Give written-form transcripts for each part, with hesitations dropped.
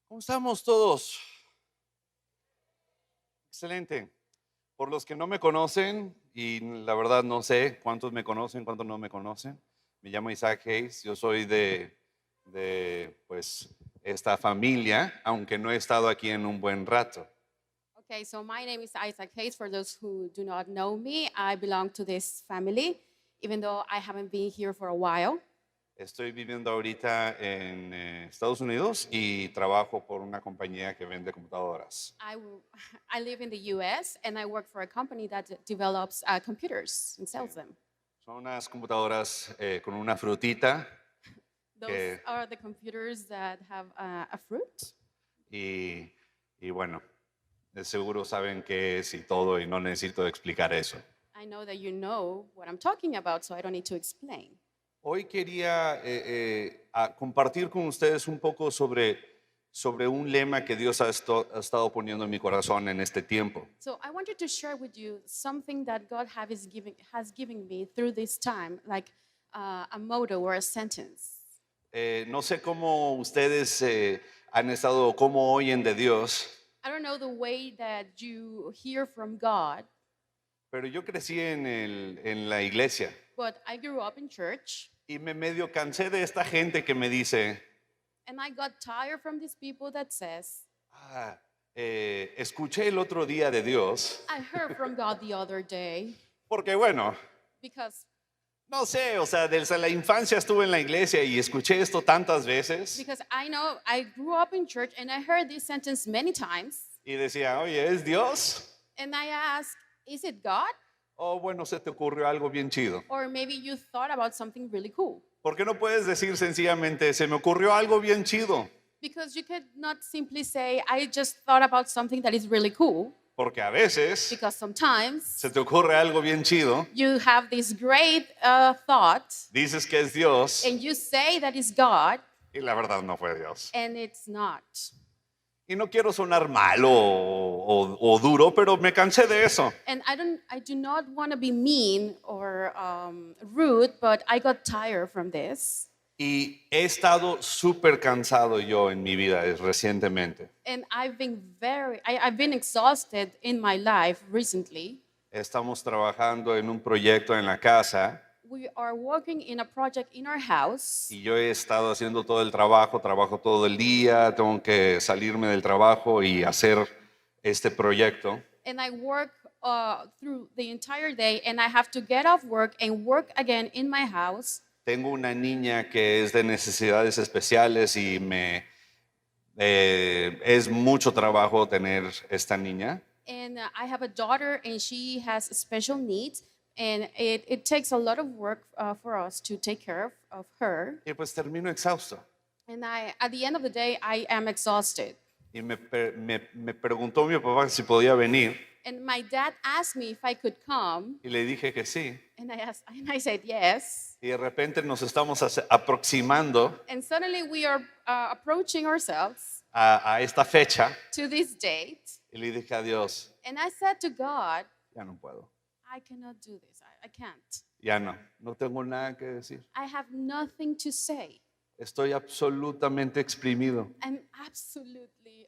¿Cómo estamos todos? Excelente. Por los que no me conocen, y la verdad no sé cuántos me conocen, cuántos no me conocen, me llamo Isaac Hayes, yo soy pues, esta familia, aunque no he estado aquí en un buen rato. Okay, so my name is Isaac Hayes. For those who do not know me, I belong to this family, even though I haven't been here for a while. Estoy viviendo ahorita en Estados Unidos y trabajo por una compañía que vende computadoras. I live in the US and I work for a company that develops computers and sells them. Son unas computadoras con una frutita Those are the computers that have a fruit. y bueno, de seguro saben qué es y todo y no necesito explicar eso. I know that you know what I'm talking about, so I don't need to explain. Hoy quería compartir con ustedes un poco sobre un lema que Dios ha estado poniendo en mi corazón en este tiempo. So I wanted to share with you something that God has given me through this time, like a motto or a sentence. No sé cómo ustedes han estado, cómo oyen de Dios, I don't know the way that you hear from God, pero yo crecí en la iglesia but I grew up in church y me medio cansé de esta gente que me dice, and I got tired from these people that says, escuché el otro día de Dios, I heard from God the other day, porque bueno, because no sé, o sea, desde la infancia estuve en la iglesia y escuché esto tantas veces I know I grew up in church and I heard this sentence many times, y decía, oye, ¿es Dios? and I asked, is it God? O bueno, se te ocurrió algo bien chido. Or maybe you thought about something really cool. ¿Por qué no puedes decir sencillamente, se me ocurrió algo bien chido? Because you could not simply say, I just thought about something that is really cool. Porque a veces Because sometimes se te ocurre algo bien chido, you have this great thought dices que es Dios and you say that is God y la verdad no fue Dios. and it's not. Y no quiero sonar malo o duro, pero me cansé de eso. And I do not want to be mean or rude, but I got tired from this. Y he estado súper cansado yo en mi vida recientemente. And I've been exhausted in my life recently. Estamos trabajando en un proyecto en la casa We are working in a project in our house. y yo he estado haciendo todo el trabajo todo el día, tengo que salirme del trabajo y hacer este proyecto. And I work through the entire day and I have to get off work and work again in my house. Tengo una niña que es de necesidades especiales y es mucho trabajo tener esta niña. And I have a daughter and she has special needs. And it takes a lot of work for us to take care of her. Y pues termino exhausto. And at the end of the day, I am exhausted. Y me preguntó mi papá si podía venir. And my dad asked me if I could come. Y le dije que sí. And I said yes. Y de repente nos estamos aproximando And suddenly we are approaching ourselves a esta fecha. to this date. Y le dije a Dios, And I said to God, ya no puedo. I cannot do this. I can't. Ya no tengo nada que decir. I have nothing to say. Estoy absolutamente exprimido. I'm absolutely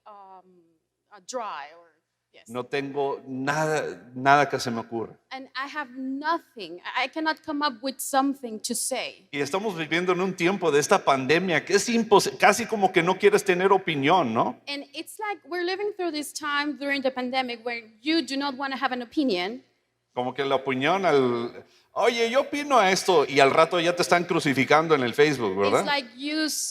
dry. Yes. No tengo nada que se me ocurra. And I have nothing. I cannot come up with something to say. Y estamos viviendo en un tiempo de esta pandemia que es casi como que no quieres tener opinión, ¿no? And it's like we're living through this time during the pandemic where you do not want to have an opinion. Como que la opinión oye, yo opino a esto y al rato ya te están crucificando en el Facebook, ¿verdad? It's like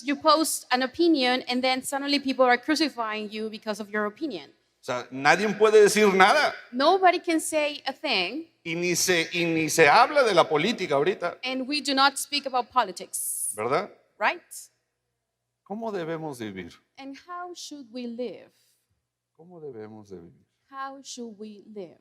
you post an opinion and then suddenly people are crucifying you because of your opinion. O sea, nadie puede decir nada. Nobody can say a thing. Y ni se habla de la política ahorita, And we do not speak about politics, ¿verdad? right? ¿Cómo debemos de vivir? And how should we live? ¿Cómo debemos de vivir? How should we live?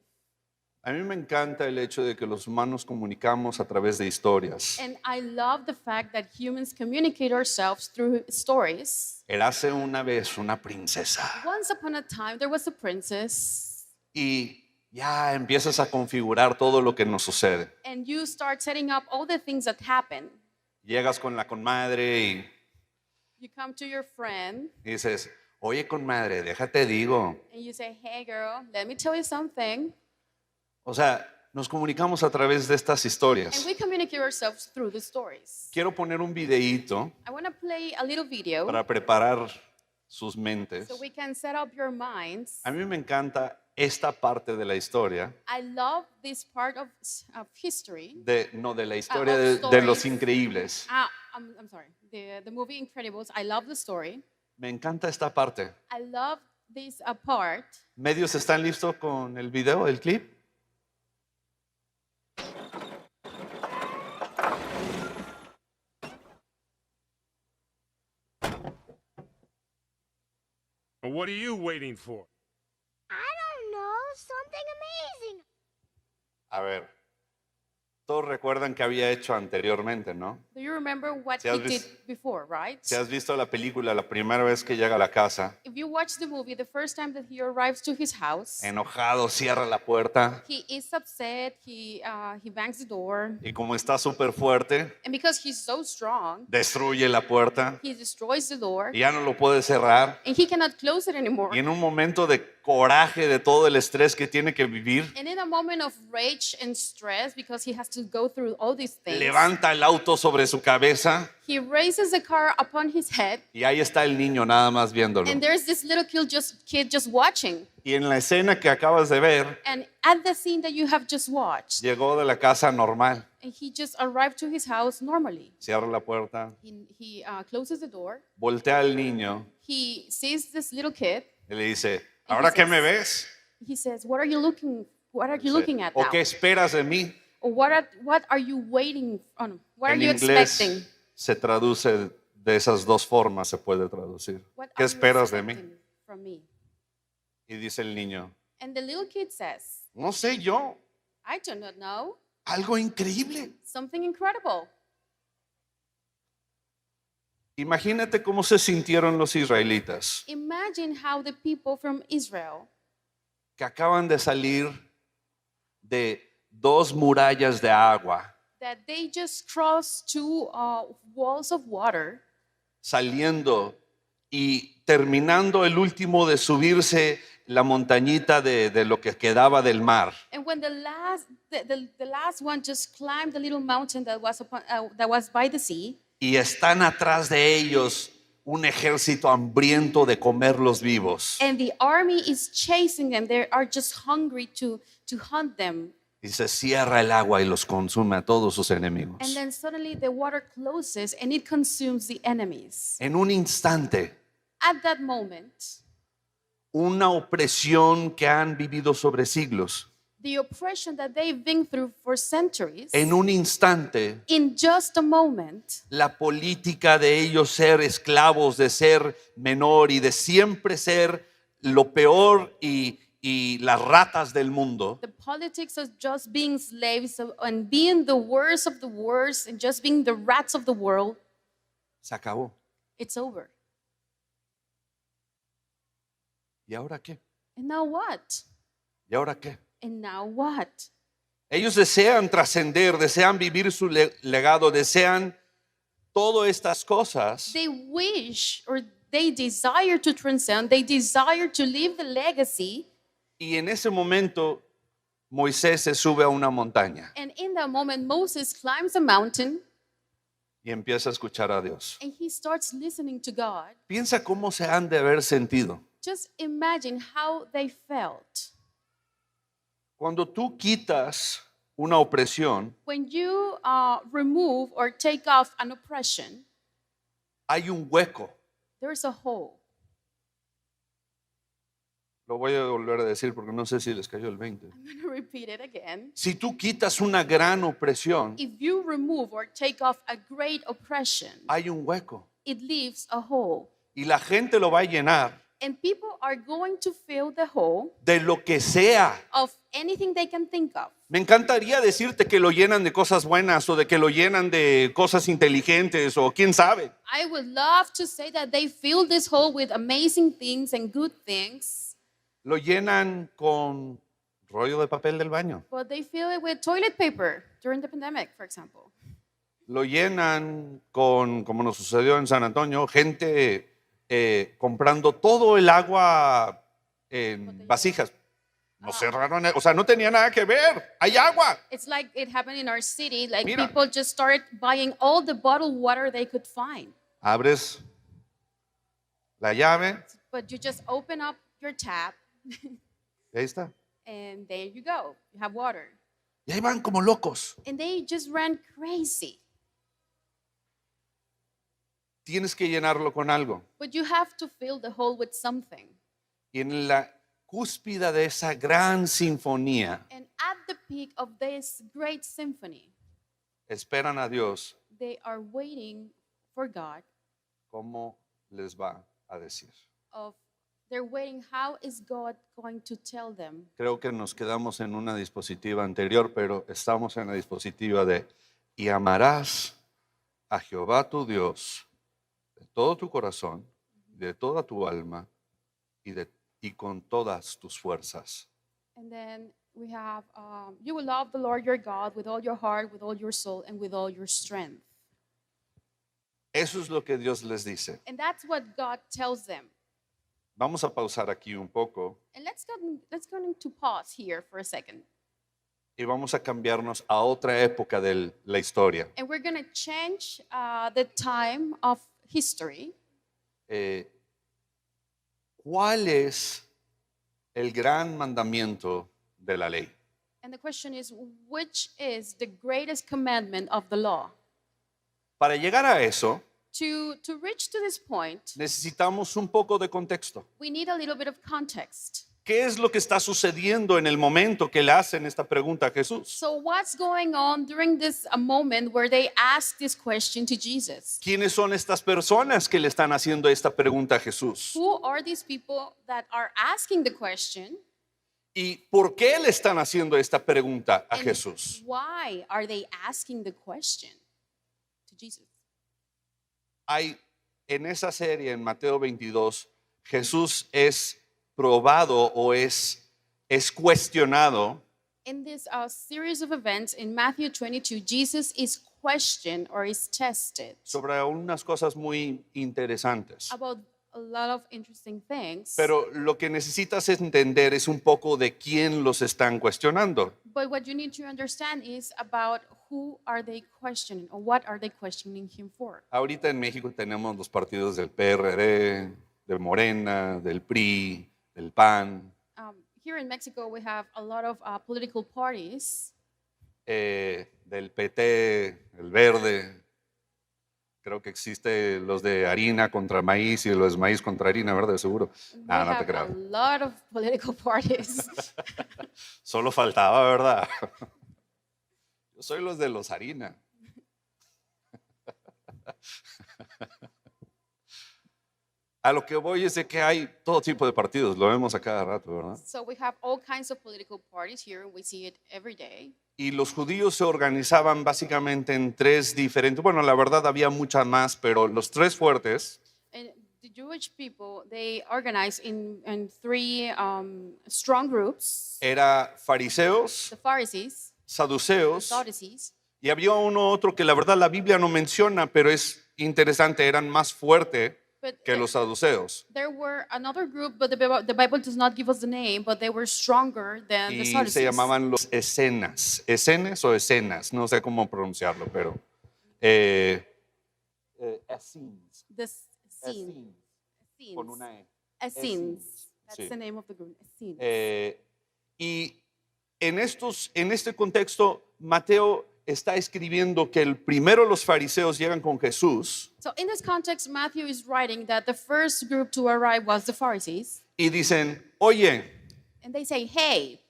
A mí me encanta el hecho de que los humanos comunicamos a través de historias. And I love the fact that humans communicate ourselves through stories. Érase una vez una princesa Once upon a time, there was a princess. y ya empiezas a configurar todo lo que nos sucede. And you start setting up all the things that happen. Llegas con la comadre You come to your friend y dices, Oye, comadre, déjate digo. And you say, hey girl, let me tell you something. O sea, nos comunicamos a través de estas And historias. we communicate ourselves through the stories. Quiero poner un videíto I want to play a little video para preparar sus mentes. so we can set up your minds. A mí me encanta esta parte de la historia, I love this part of history. de la historia Of de los stories. increíbles. I'm sorry. The movie Incredibles, I love the story. Me encanta esta parte. I love this part. ¿Medios están listos con el video, el clip? Well, what are you waiting for? I don't know, something amazing. A ver, todos recuerdan que había hecho anteriormente, ¿no? Do you remember what Si has he did vis- before, right? Si has visto la película la primera vez que llega a la casa, If you watch the movie, the first time that he arrives to his house, enojado, cierra la puerta he is upset, he bangs the door, y como está súper fuerte, and because he's so strong, destruye la puerta he destroys the door, y ya no lo puede cerrar. and he cannot close it anymore. Y en un momento de coraje de todo el estrés que tiene que vivir, And in a moment of rage and stress, because he has to go through all these things, levanta el auto sobre su cabeza he raises the car upon his head, y ahí está el niño nada más viéndolo. and there's this little kid just watching. Y en la escena que acabas de ver, And at the scene that you have just watched, llegó de la casa normal, and he just arrived to his house normally. cierra la puerta, He closes the door. voltea al niño He sees this little kid. y le dice, ¿ahora qué me ves? He says, "What are you looking? What are you looking at ¿O now? qué esperas de mí? Or what are you waiting on? What are En you inglés expecting? se traduce de esas dos formas, se puede traducir. What ¿Qué are you esperas de mí? expecting from me?" Y dice el niño, And the little kid says, no sé yo, "I do not know. algo increíble. Something incredible." Imagínate cómo se sintieron los israelitas Imagine how the people from Israel, que acaban de salir de dos murallas de agua, that they just crossed two walls of water, saliendo y terminando el último de subirse la montañita de lo que quedaba del mar. and when the last one just climbed the little mountain that was by the sea, Y están atrás de ellos un ejército hambriento de comerlos vivos. and the army is chasing them, they are just hungry to hunt them. Y se cierra el agua y los consume a todos sus enemigos. And then suddenly the water closes and it consumes the enemies. En un instante, At that moment, una opresión que han vivido sobre siglos. the oppression that they've been through for centuries, En un instante, in just a moment, la política de ellos ser esclavos, de ser menor y de siempre ser lo peor y las ratas del mundo, the politics of just being slaves and being the worst of the worst and just being the rats of the world, se acabó. it's over. ¿Y ahora qué? And now what? ¿Y ahora qué? And now what? Ellos desean trascender, desean vivir su legado, desean todas estas cosas, They wish or they desire to transcend, they desire to leave the legacy. y en ese momento Moisés se sube a una montaña And in that moment, Moses climbs a mountain y empieza a escuchar a Dios. and he starts listening to God. Piensa cómo se han de haber sentido. Just imagine how they felt. Cuando tú quitas una opresión, When you remove or take off an oppression, hay un hueco. there's a hole. Lo voy a volver a decir porque no sé si les cayó el 20. I'm going to repeat it again. Si tú quitas una gran opresión, If you remove or take off a great oppression, hay un hueco. it leaves a hole. Y la gente lo va a llenar And people are going to fill the hole de lo que sea. of anything they can think of. Me encantaría decirte que lo llenan de cosas buenas o de que lo llenan de cosas inteligentes o quién sabe. I would love to say that they fill this hole with amazing things and good things, Lo llenan con rollo de papel del baño. but they fill it with toilet paper during the pandemic, for example. Lo llenan con, como nos sucedió en San Antonio, gente comprando todo el agua en vasijas. No cerraron, o sea, no tenía nada que ver. Hay agua. It's like it happened in our city. Like Mira. people just started buying all the bottled water they could find. Abres la llave But you just open up your tap, y ahí está. and there you go. You have water. Y ahí van como locos. And they just ran crazy. Tienes que llenarlo con algo. But you have to fill the hole with something. Y en la cúspide de esa gran sinfonía, And at the peak of this great symphony, esperan a Dios they are waiting for God. cómo les va a decir. They're waiting, how is God going to tell them? Creo que nos quedamos en una dispositiva anterior, pero estamos en la dispositiva de y amarás a Jehová tu Dios de todo tu corazón, de toda tu alma y con todas tus fuerzas. And then we have, you will love the Lord your God with all your heart, with all your soul, and with all your strength. Eso es lo que Dios les dice. And that's what God tells them. Vamos a pausar aquí un poco And let's go to pause here for a second. y vamos a cambiarnos a otra época de la historia. And we're going to change the time of history. ¿Cuál es el gran mandamiento de la ley? And the question is, which is the greatest commandment of the law? Para llegar a eso, To reach to this point, necesitamos un poco de contexto. we need a little bit of context. ¿Qué es lo que está sucediendo en el momento que le hacen esta pregunta a Jesús? So what's going on during this moment where they ask this question to Jesus? ¿Quiénes son estas personas que le están haciendo esta pregunta a Jesús? Who are these people that are asking the question? ¿Y por qué le están haciendo esta pregunta a And Jesús? why are they asking the question to Jesus? Hay en esa serie en Mateo 22, Jesús es probado o es cuestionado In this series of events in Matthew 22, Jesus is questioned or is tested sobre unas cosas muy interesantes. about a lot of interesting things. Pero lo que necesitas entender es un poco de quién los están cuestionando. But what you need to understand is about who are they questioning or what are they questioning him for. Ahorita en México tenemos los partidos del PRD, de Morena, del PRI, del PAN, Here in Mexico, we have a lot of political parties. del PT, el Verde. Creo que existe los de harina contra maíz y los de maíz contra harina, ¿verdad? Seguro. We No te have a creo. lot of political parties. Solo faltaba, ¿verdad? Yo soy los de los harina. A lo que voy es de que hay todo tipo de partidos, lo vemos a cada rato, ¿verdad? So we have all kinds of political parties here, and we see it every day. Y los judíos se organizaban básicamente en tres diferentes, bueno, la verdad había muchas más, pero los tres fuertes And the Jewish people, they organize in three strong groups: eran fariseos, the Pharisees, the saduceos, Sadducees, y había uno otro que la verdad la Biblia no menciona, pero es interesante, eran más fuertes but que los saduceos. there were another group, but the Bible does not give us the name, but they were stronger than the Y Sadducees. se llamaban los escenas, escenes o escenas, no sé cómo pronunciarlo, pero Essenes, The Essenes. Essenes, con una E. Essenes. That's Sí. the name of the group. Essenes. Y en este contexto, Mateo está escribiendo que primero los fariseos llegan con Jesús So in this context, Matthew is writing that the first group to arrive was the Pharisees. y dicen, oye, And they say, hey,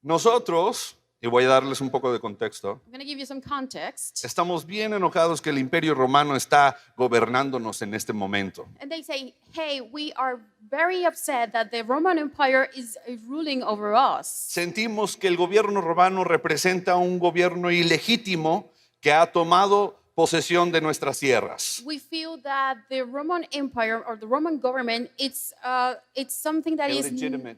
nosotros, y voy a darles un poco de contexto, I'm going to give you some context. estamos bien enojados que el imperio romano está gobernándonos en este momento. And they say, hey, we are very upset that the Roman Empire is ruling over us. Sentimos que el gobierno romano representa un gobierno ilegítimo que ha tomado posesión de nuestras tierras. We feel that the Roman Empire or the Roman government, it's something that is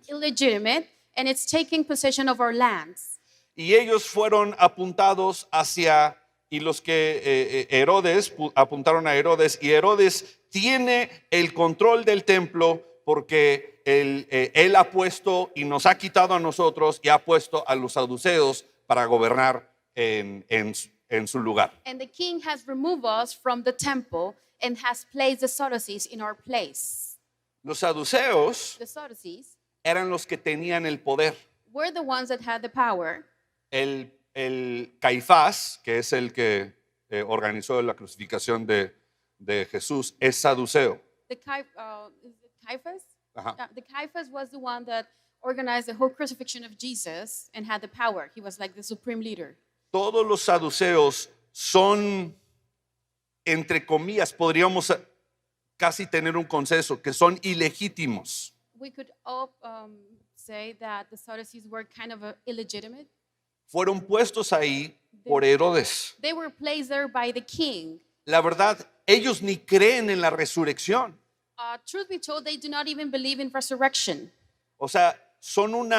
illegitimate, and it's taking possession of our lands. Y ellos fueron apuntados hacia, y los que Herodes, apuntaron a Herodes, y Herodes tiene el control del templo porque Él ha puesto y nos ha quitado a nosotros y ha puesto a los saduceos para gobernar en su lugar. And the king has removed us from the temple and has placed the Sadducees in our place. Los saduceos The Sadducees eran los que tenían el poder. were the ones that had the power. El Caifás, que es el que organizó la crucificación de Jesús, es saduceo. The Caiaphas? Ajá. The Caiaphas was the one that organized the whole crucifixion of Jesus and had the power. He was like the supreme leader. Todos los saduceos son, entre comillas, podríamos casi tener un consenso, que son ilegítimos. We could all say that the Sadducees were kind of illegitimate. Fueron puestos ahí por Herodes. They were placed there by the king. La verdad, ellos ni creen en la resurrección. Truth be told, they do not even believe in resurrection. O sea, son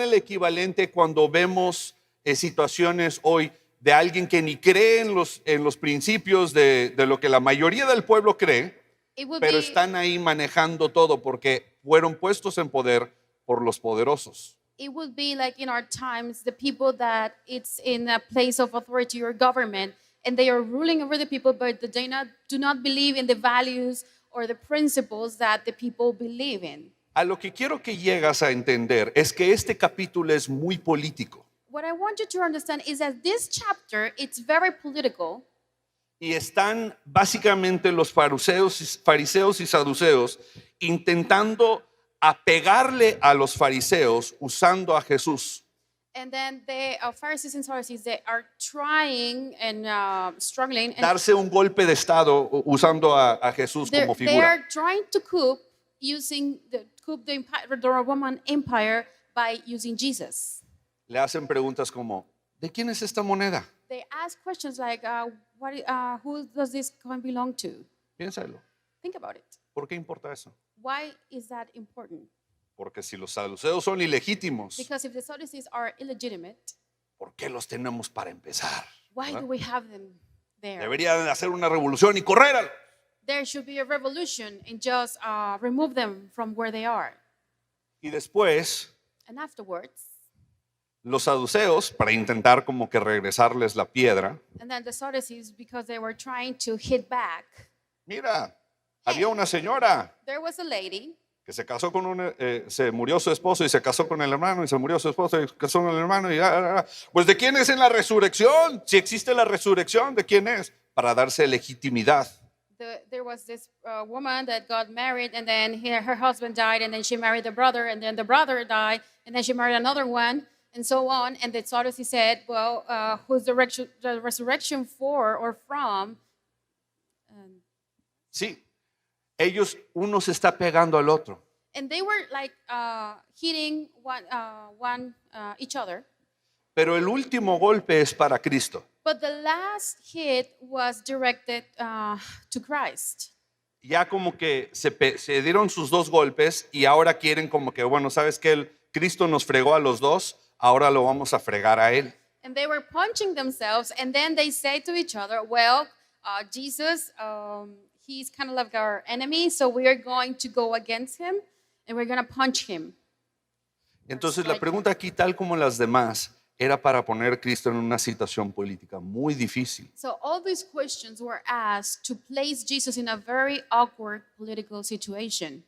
el equivalente cuando vemos situaciones hoy de alguien que ni cree en los principios de lo que la mayoría del pueblo cree, It would pero be, están ahí manejando todo porque fueron puestos en poder por los poderosos. it would be like in our times, the people that it's in a place of authority or government, and they are ruling over the people, but they do not believe in the values or the principles that the people believe in. A lo que quiero que llegas a entender es que este capítulo es muy político What I want you to understand is that this chapter, it's very political, y están básicamente los fariseos y saduceos intentando apegarle a los fariseos usando a Jesús. and then the Pharisees and Sadducees, they are trying and struggling, and Darse un golpe de estado usando a Jesús como they figura. are trying to coup the Roman Empire by using Jesus. Le hacen preguntas como, ¿de quién es esta moneda? They ask questions like, who does this coin belong to? Piénsalo. Think about it. ¿Por qué importa eso? Why is that important? Porque si los saduceos son ilegítimos, Because if the Sadducees are illegitimate, ¿por qué los tenemos para empezar? why do we have them there? Deberían hacer una revolución y correr. There should be a revolution and just remove them from where they are. Y después, And afterwards, los saduceos, para intentar como que regresarles la piedra, and then the Sadducees, because they were trying to hit back, mira, había una señora there was a lady que se casó con se murió su esposo y se casó con el hermano y se murió su esposo y se casó con el hermano y pues ¿de quién es en la resurrección? Si existe la resurrección, ¿de quién es? Para darse legitimidad. there was this woman that got married, and then her husband died, and then she married the brother, and then the brother died, and then she married another one, and so on. And the Sadducee said, well, who's the resurrection for or from? Sí, ellos, uno se está pegando al otro. And they were like hitting each other. Pero el último golpe es para Cristo. But the last hit was directed to Christ. Ya como que se dieron sus dos golpes y ahora quieren como que, bueno, ¿sabes qué? Cristo nos fregó a los dos, ahora lo vamos a fregar a él. And they were punching themselves, and then they say to each other, well, Jesus, he's kind of like our enemy, so we are going to go against him, and we're going to punch him. Entonces la pregunta aquí, tal como las demás, era para poner a Cristo en una situación política muy difícil. So all these questions were asked to place Jesus in a very awkward political situation.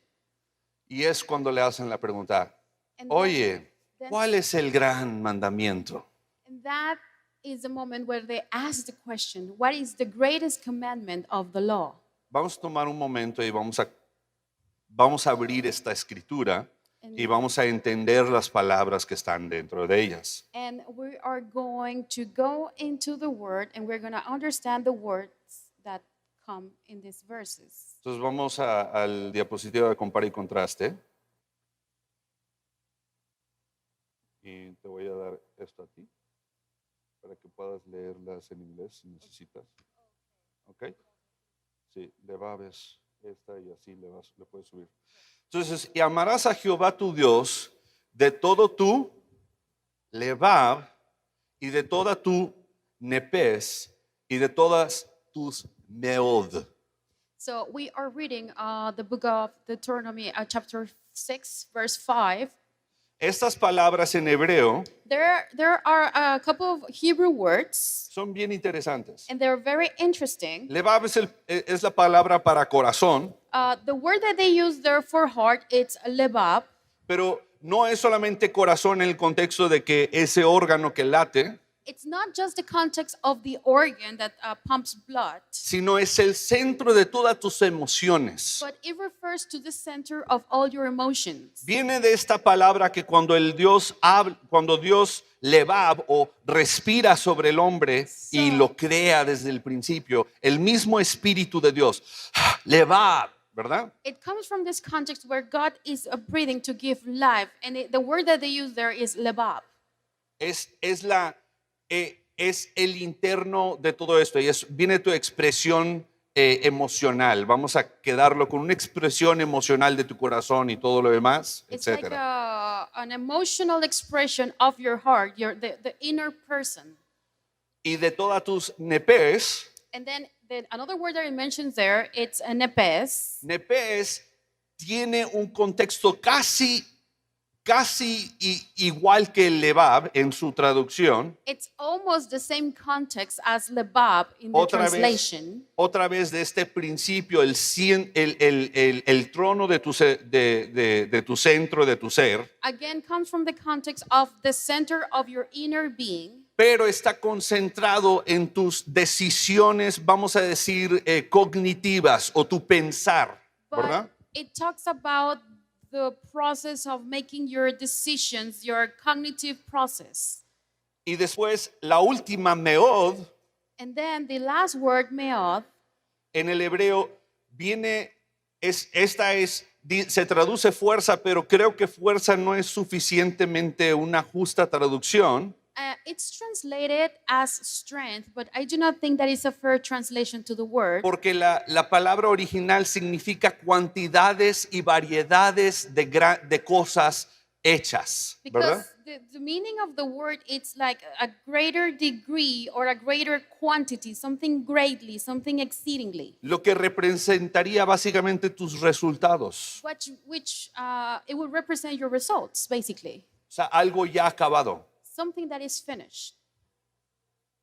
Y es cuando le hacen la pregunta, And oye, then- ¿cuál es el gran mandamiento? And that is the moment where they ask the question, what is the greatest commandment of the law? Vamos a tomar un momento y vamos a abrir esta escritura y vamos a entender las palabras que están dentro de ellas. And we are going to go into the word, and we're going to understand the words that come in these verses. Entonces vamos al diapositivo de compara y contraste. Y te voy a dar esto a ti para que puedas leerlas en inglés si necesitas. ¿Ok? Sí, le ves esta y así le puedes subir. Entonces, y amarás a Jehová tu Dios de todo tu levav y de toda tu nepes y de todas tus meod. So we are reading the book of Deuteronomy, chapter 6, verse 5. Estas palabras en hebreo There are a couple of Hebrew words, son bien interesantes. and they're very interesting. Lebab es la palabra para corazón, The word that they use there for heart, it's lebab. pero no es solamente corazón en el contexto de que ese órgano que late, It's not just the context of the organ that pumps blood, sino es el centro de todas tus emociones. but it refers to the center of all your emotions. Viene de esta palabra que cuando Dios Lebab o respira sobre el hombre y lo crea desde el principio, el mismo Espíritu de Dios, Lebab, ¿verdad? It comes from this context where God is breathing to give life, and the word that they use there is lebab. Es el interno de todo esto y viene tu expresión emocional. Vamos a quedarlo con una expresión emocional de tu corazón y todo lo demás, It's like etcétera. an emotional expression of your heart, the inner person. Y de todas tus nepes, And then another word that it mentions there, it's a nepes. nepes tiene un contexto casi igual que el lebab en su traducción. It's almost the same context as lebab in the translation. Otra vez de este principio, el trono de tu centro, de tu ser, Again, comes from the context of the center of your inner being. pero está concentrado en tus decisiones, vamos a decir, cognitivas o tu pensar, ¿verdad? But it talks about the process of making your decisions, your cognitive process. Y después la última, meod, And then the last word, meod, en el hebreo se traduce fuerza, pero creo que fuerza no es suficientemente una justa traducción. it's translated as strength, but I do not think that is a fair translation to the word. Porque la palabra original significa cantidades y variedades de cosas hechas, ¿verdad? Because the meaning of the word, it's like a greater degree or a greater quantity, something greatly, something exceedingly, Lo que representaría básicamente tus resultados, which it would represent your results, basically, o sea, algo ya acabado. something that is finished.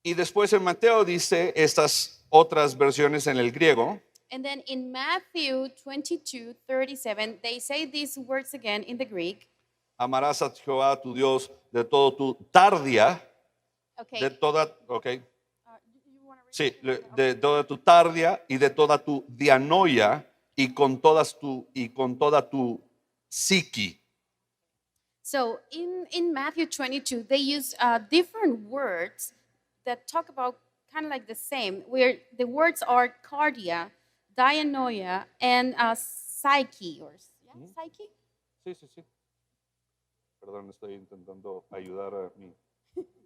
Y después en Mateo dice estas otras versiones en el griego, And then in Matthew 22:37, they say these words again in the Greek. amarás a Jehová tu Dios de todo tu tardia, Okay. de toda, okay, You wanna read sí, it? de toda tu tardia y de toda tu dianoia y con toda tu psiqui. So in Matthew 22, they use different words that talk about kind of like the same, where the words are cardia, dianoia, and psyche. Psyche? Sí, sí, sí. Perdón, estoy intentando ayudar a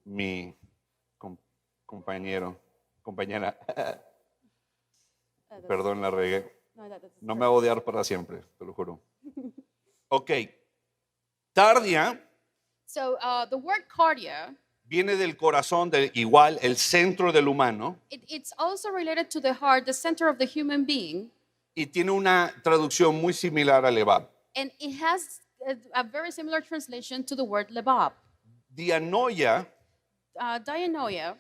mi compañera. Perdón, la regué. That's No me va a odiar para siempre, te lo juro. Ok. Tardia So the word cardia, viene del corazón, igual, el centro del humano, it's also related to the heart, the center of the human being, y tiene una traducción muy similar al lebab. and it has a very similar translation to the word lebab. Dianoia Dianoia,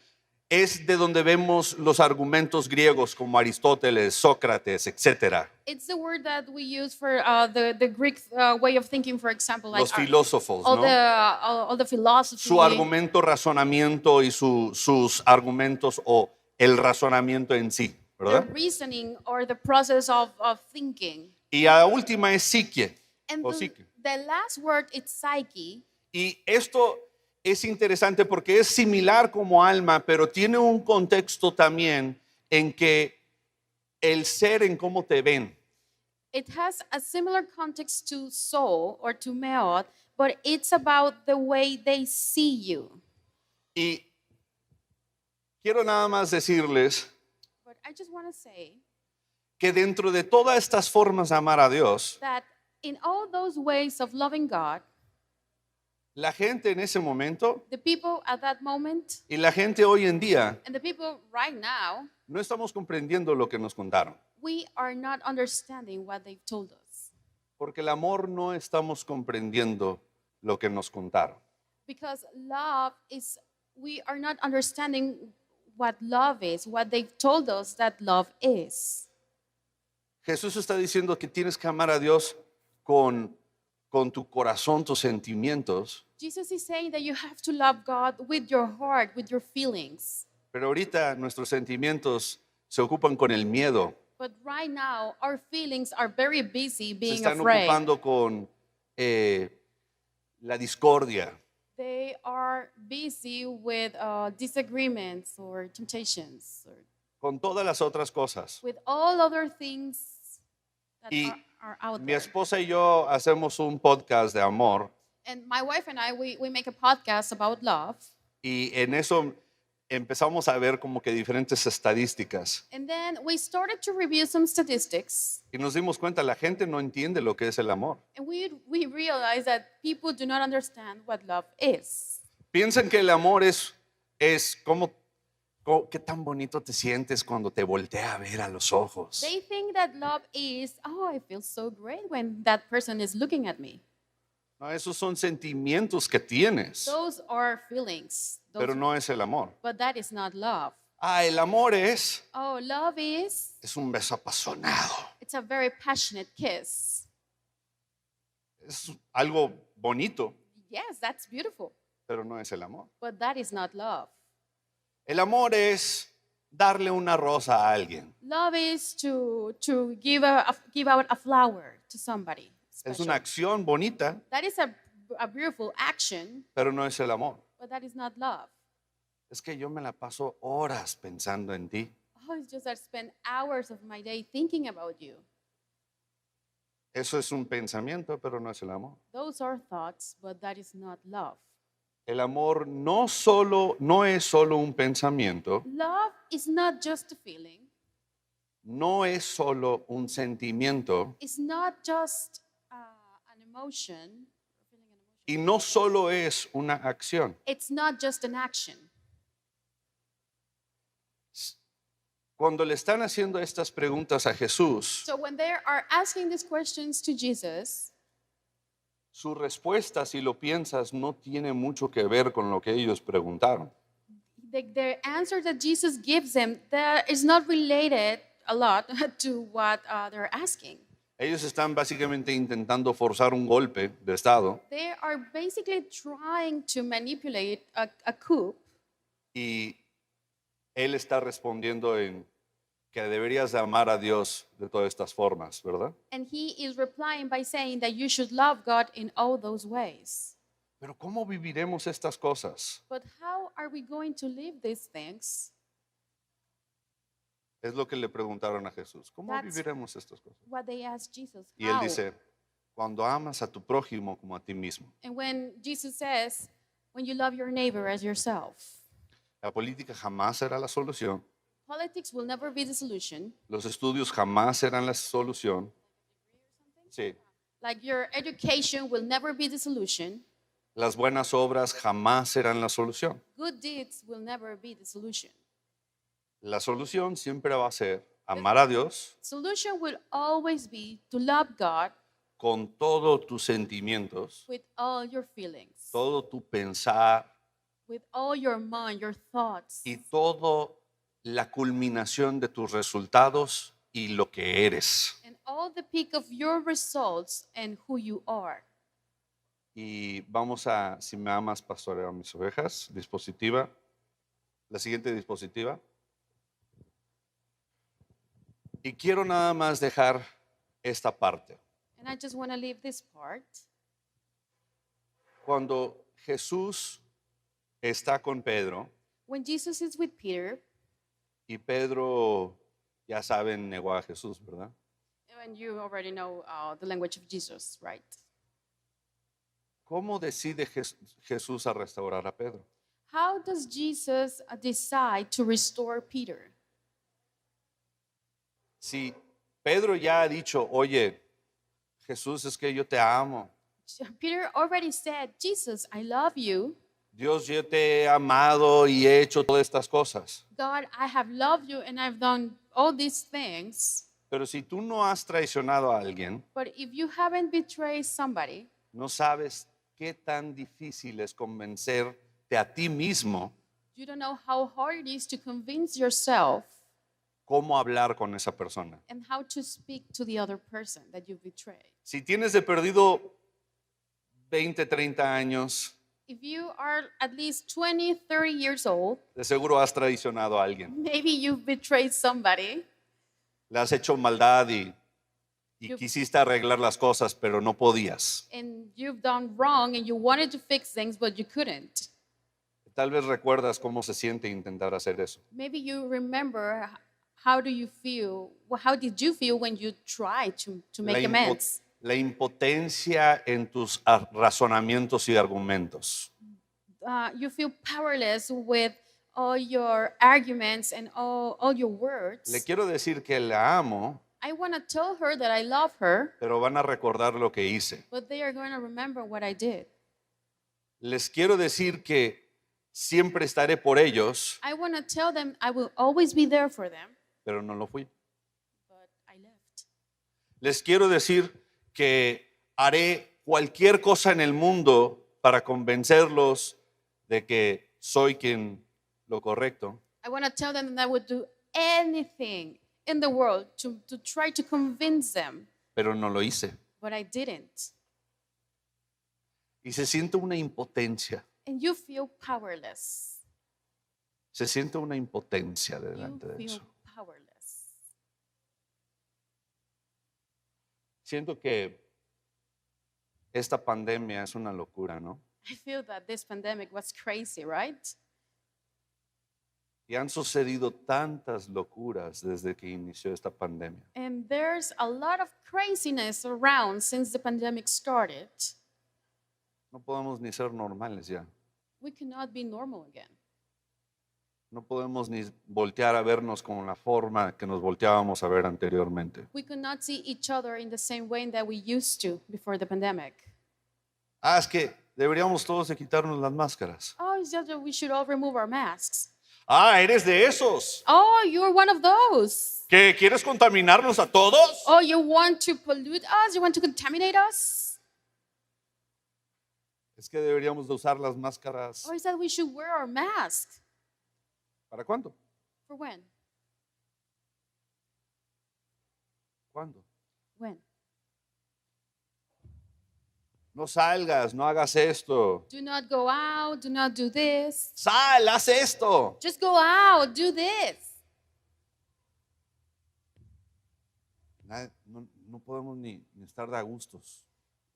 es de donde vemos los argumentos griegos como Aristóteles, Sócrates, etc. it's the word that we use for the Greek way of thinking, for example, like Los filósofos, all ¿no? all the philosophy. Su argumento, razonamiento y sus argumentos o el razonamiento en sí, The ¿verdad? reasoning or the process of thinking. Y la última es psique. And O psique. the last word is psyche. Y esto es interesante porque es similar como alma, pero tiene un contexto también en que el ser en cómo te ven. It has a similar context to soul or to meod, but it's about the way they see you. Y quiero nada más decirles But I just want to say que dentro de todas estas formas de amar a Dios, that in all those ways of loving God, la gente en ese momento the people at that moment y la gente hoy en día and the people right now, no estamos comprendiendo lo que nos contaron. we are not understanding what they've told us. Porque el amor no estamos comprendiendo lo que nos contaron. Because love is, we are not understanding what love is, what they've told us that love is. Jesús está diciendo que tienes que amar a Dios con tu corazón, tus sentimientos. Jesus is saying that you have to love God with your heart, with your feelings. Pero ahorita nuestros sentimientos se ocupan con el miedo. But right now, our feelings are very busy Se being están afraid. ocupando con la discordia. They are busy with disagreements or temptations, or Con todas las otras cosas. with all other things that Y are out mi there. esposa y yo hacemos un podcast de amor And my wife and I, we make a podcast about love. y en eso empezamos a ver como que diferentes estadísticas And then we started to review some statistics. y nos dimos cuenta, la gente no entiende lo que es el amor. And we realized that people do not understand what love is. Piensan que el amor es como, qué tan bonito te sientes cuando te voltea a ver a los ojos. They think that love is, oh, I feel so great when that person is looking at me. No, esos son sentimientos que tienes, Those are feelings. pero no es el amor. But that is not love. El amor es Oh, love is, un beso apasionado. it's a very passionate kiss. Es algo bonito, Yes, that's beautiful. pero no es el amor. But that is not love. El amor es darle una rosa a alguien. Love is to give out a flower to somebody Es special. una acción bonita, That is a beautiful action, pero no es el amor. but that is not love. Es que yo me la paso horas pensando en ti. Oh, it's just that I spend hours of my day thinking about you. Eso es un pensamiento, pero no es el amor. Those are thoughts, but that is not love. El amor no es solo un pensamiento, Love is not just a feeling. no es solo un sentimiento It's not just an emotion. y no solo es una acción. It's not just an action. Cuando le están haciendo estas preguntas a Jesús, So when they are asking these questions to Jesus, su respuesta, si lo piensas, no tiene mucho que ver con lo que ellos preguntaron. the answer that Jesus gives them that is not related a lot to what they're asking. Ellos están básicamente intentando forzar un golpe de Estado They are basically trying to manipulate a coup, y él está respondiendo en que deberías de amar a Dios de todas estas formas, ¿verdad? and he is replying by saying that you should love God in all those ways. Pero ¿cómo viviremos estas cosas? But how are we going to live these things? Es lo que le preguntaron a Jesús. ¿Cómo That's- viviremos estas cosas? What they asked Jesus. Y él How? dice, cuando amas a tu prójimo como a ti mismo. And when Jesus says, when you love your neighbor as yourself, La política jamás será la solución. politics will never be the solution. Los estudios jamás serán la solución. Sí. Like your education will never be the solution. Las buenas obras jamás serán la solución. Good deeds will never be the solution. La solución siempre va a ser amar a Dios Solution will always be to love God con todos tus sentimientos, with all your feelings, todo tu pensar with all your mind, your thoughts, y toda la culminación de tus resultados y lo que eres. and all the peak of your results and who you are. Y vamos a, si me amas, pastoreo a mis ovejas, dispositiva. La siguiente dispositiva. Y quiero nada más dejar esta parte. And I just want to leave this part. Cuando Jesús está con Pedro When Jesus is with Peter, y Pedro, ya saben, negó a Jesús, ¿verdad? and you already know the language of Jesus, right? ¿Cómo decide Jesús a restaurar a Pedro? How does Jesus decide to restore Peter? Si Pedro ya ha dicho, oye, Jesús, es que yo te amo. Peter already said, Jesus, I love you. Dios, yo te he amado y he hecho todas estas cosas. God, I have loved you and I've done all these things. Pero si tú no has traicionado a alguien, But if you haven't betrayed somebody, no sabes qué tan difícil es convencerte a ti mismo you don't know how hard it is to convince yourself cómo hablar con esa persona. and how to speak to the other person that you betrayed. Si tienes de perdido 20, 30 años, If you are at least 20, 30 years old, de seguro has traicionado a alguien. maybe you've betrayed somebody. Le has hecho maldad y You- quisiste arreglar las cosas, pero no podías. And you've done wrong and you wanted to fix things, but you couldn't. Tal vez recuerdas cómo se siente intentar hacer eso. Maybe you remember how do you feel, how did you feel when you tried to make amends? La impotencia en tus razonamientos y argumentos. You feel powerless with all your arguments and all your words. Le quiero decir que la amo, I want to tell her that I love her, pero van a recordar lo que hice. but they are going to remember what I did. Les quiero decir que siempre estaré por ellos, I want to tell them I will always be there for them, pero no lo fui. but I left. Les quiero decir que haré cualquier cosa en el mundo para convencerlos de que soy quien lo correcto, I want to tell them that I would do anything in the world to try to convince them, pero no lo hice. but I didn't. Y se siente una impotencia, And you feel powerless. se siente una impotencia You delante de feel eso. powerless. Siento que esta pandemia es una locura, ¿no? I feel that this pandemic was crazy, right? Y han sucedido tantas locuras desde que inició esta pandemia. And there's a lot of craziness around since the pandemic started. No podemos ni ser normales ya. We cannot be normal again. No podemos ni voltear a vernos con la forma que nos volteábamos a ver anteriormente. We could not see each other in the same way that we used to before the pandemic. Es que deberíamos todos de quitarnos las máscaras. Oh, it's just that we should all remove our masks. Eres de esos. Oh, you're one of those. ¿Que quieres contaminarnos a todos? Oh, you want to pollute us? You want to contaminate us? Es que deberíamos de usar las máscaras. Or is that we should wear our mask? ¿Para cuándo? For when? ¿Cuándo? When? No salgas, no hagas esto. Do not go out. Do not do this. Sal, haz esto. Just go out. Do this. No podemos ni estar de a gustos.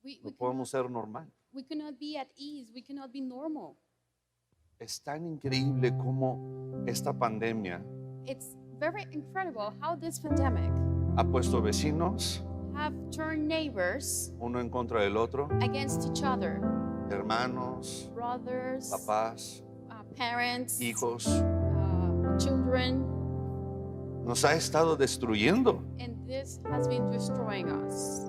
No We podemos ser normal. cannot be at ease. We cannot be normal. Es tan increíble cómo esta pandemia It's very incredible how this pandemic ha puesto vecinos have turned neighbors uno en contra del otro, against each other. hermanos, Brothers, papás, parents, hijos. children. Nos ha estado destruyendo. And this has been destroying us.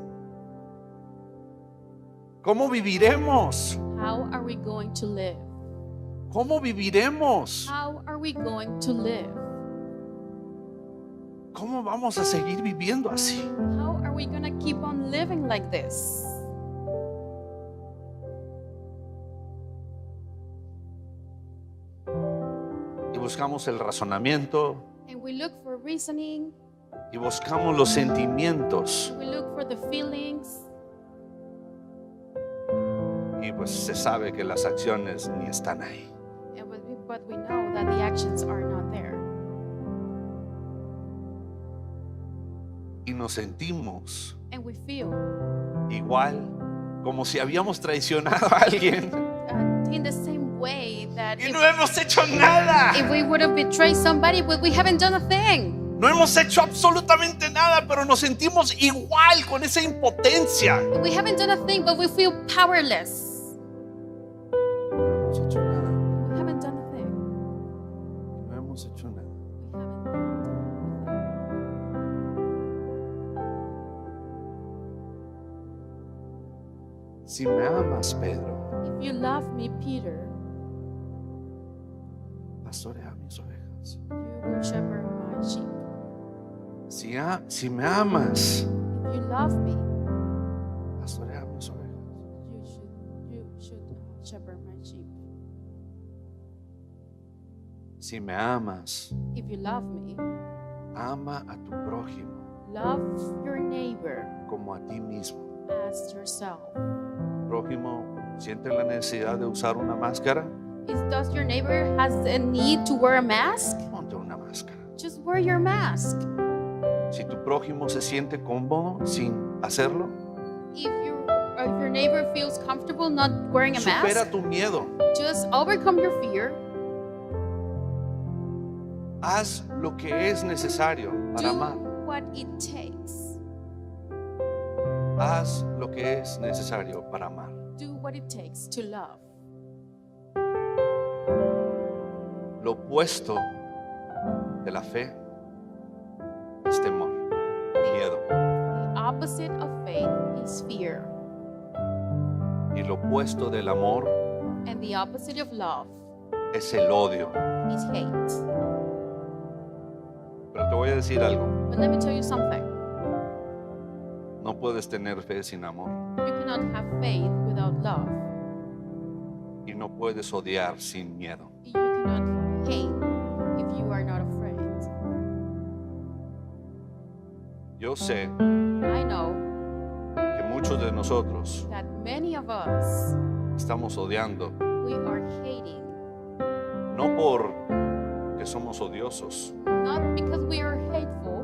¿Cómo viviremos? How are we going to live? ¿Cómo viviremos? How are we going to live? ¿Cómo vamos a seguir viviendo así? How are we going to keep on living like this? Y buscamos el razonamiento And we look for reasoning, y buscamos los sentimientos. we look for the feelings, Y pues se sabe que las acciones ni están ahí. and but we know that the actions are not there. Y nos sentimos And we feel igual como si habíamos traicionado a alguien in the same way that y no hemos hecho nada. if we would have betrayed somebody, but we haven't done a thing. No hemos hecho absolutamente nada, pero nos sentimos igual con esa impotencia. We haven't done a thing, but we feel powerless. No hemos hecho nada. We haven't done a thing. No hemos hecho nada. We haven't done a Si me amas, Pedro, thing. If you love me, Peter, pastorea mis ovejas. you will shepherd my sheep. Si me amas, If you love me, pastorea mis ovejas. you should shepherd my sheep. Si me amas, If you love me, ama a tu prójimo love your neighbor como a ti mismo. as yourself. Prójimo, ¿siente la necesidad de usar una máscara? Does your neighbor has a need to wear a mask? Ponte una máscara. Just wear your mask. Si tu prójimo se siente cómodo sin hacerlo, If your neighbor feels comfortable not wearing a supera mask, tu miedo. just overcome your fear. Haz lo que es necesario para Do amar. what it takes. Haz lo que es necesario para amar. Do what it takes to love. Lo opuesto de la fe es temor, miedo. The opposite of faith is fear, Y lo opuesto del amor and the opposite of love es el odio. is hate. Pero te voy a decir algo. But let me tell you something. No puedes tener fe sin amor. You cannot have faith without love. Y no puedes odiar sin miedo. You cannot hate if you are not afraid. Yo sé I know que muchos de nosotros that many of us, estamos odiando, we are hating, no por que somos odiosos, not because we are hateful,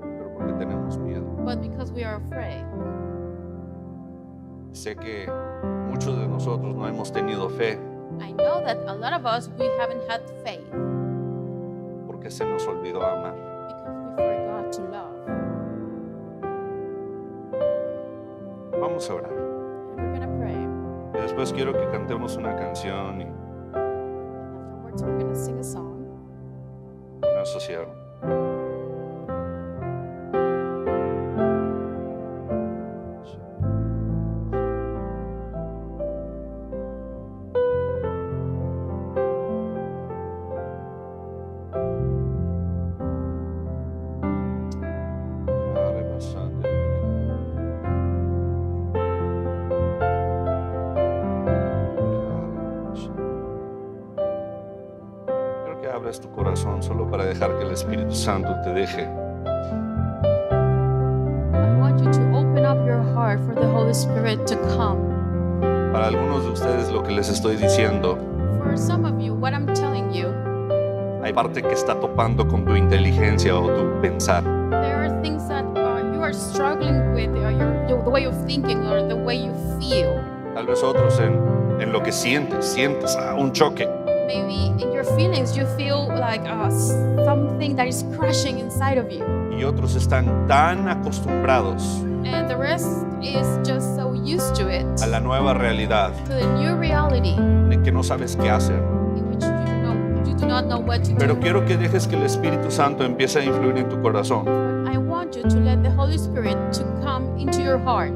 pero porque tenemos miedo. but because we are afraid. Sé que muchos de nosotros no hemos tenido fe I know that a lot of us, we haven't had faith porque se nos olvidó amar. because we forgot to love. Vamos a orar. And we're going to pray. Y después quiero que cantemos una canción y Afterwards, we're going to sing a song. una sociedad. Quiero que abras tu corazón solo para dejar que el Espíritu Santo te deje. I want you to open up your heart for the Holy Spirit to come. Para algunos de ustedes lo que les estoy diciendo, For some of you, what I'm telling you, hay parte que está topando con tu inteligencia o tu pensar. there are things that you are struggling with, the way of thinking or the way you feel. Tal vez otros en lo que sientes un choque. Maybe in your feelings, you feel like something that is crushing inside of you. Y otros están tan acostumbrados And the rest is just so used to it, a la nueva realidad to the new reality de que no sabes qué hacer. in which you do not know what to do. Pero quiero que dejes que el Espíritu Santo empiece a influir en tu corazón I want you to let the Holy Spirit to come into your heart,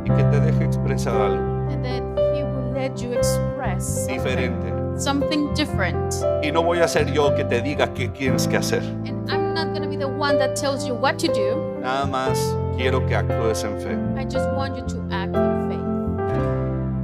y que te deje expresar algo and that He will let you express diferente. something different. Y no voy a ser yo que te diga qué tienes que hacer. And I'm not going to be the one that tells you what to do. Nada más quiero que actúes en fe. I just want you to act in faith.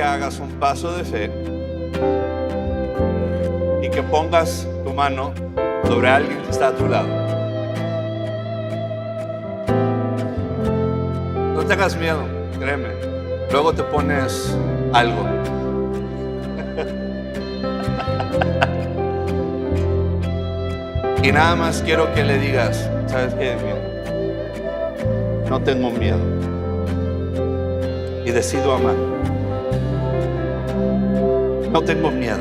hagas un paso de fe y que pongas tu mano sobre alguien que está a tu lado. No tengas miedo, créeme. Luego te pones algo. Y nada más quiero que le digas, ¿sabes qué? Mira, no tengo miedo y decido amar. No tengo miedo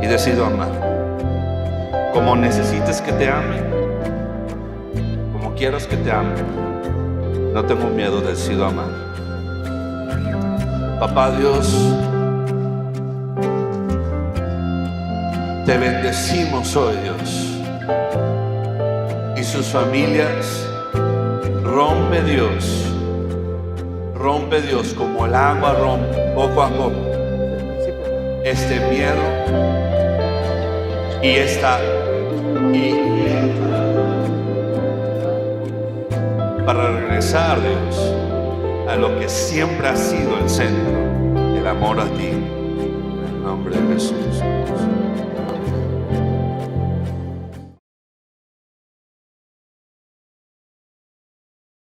y decido amar. Como necesites que te ame, como quieras que te ame, no tengo miedo, decido amar. Papá Dios, te bendecimos hoy, Dios, y sus familias. Rompe Dios como el agua rompe poco a poco este miedo y para regresar, Dios, a lo que siempre ha sido el centro, el amor a ti, en el nombre de Jesús.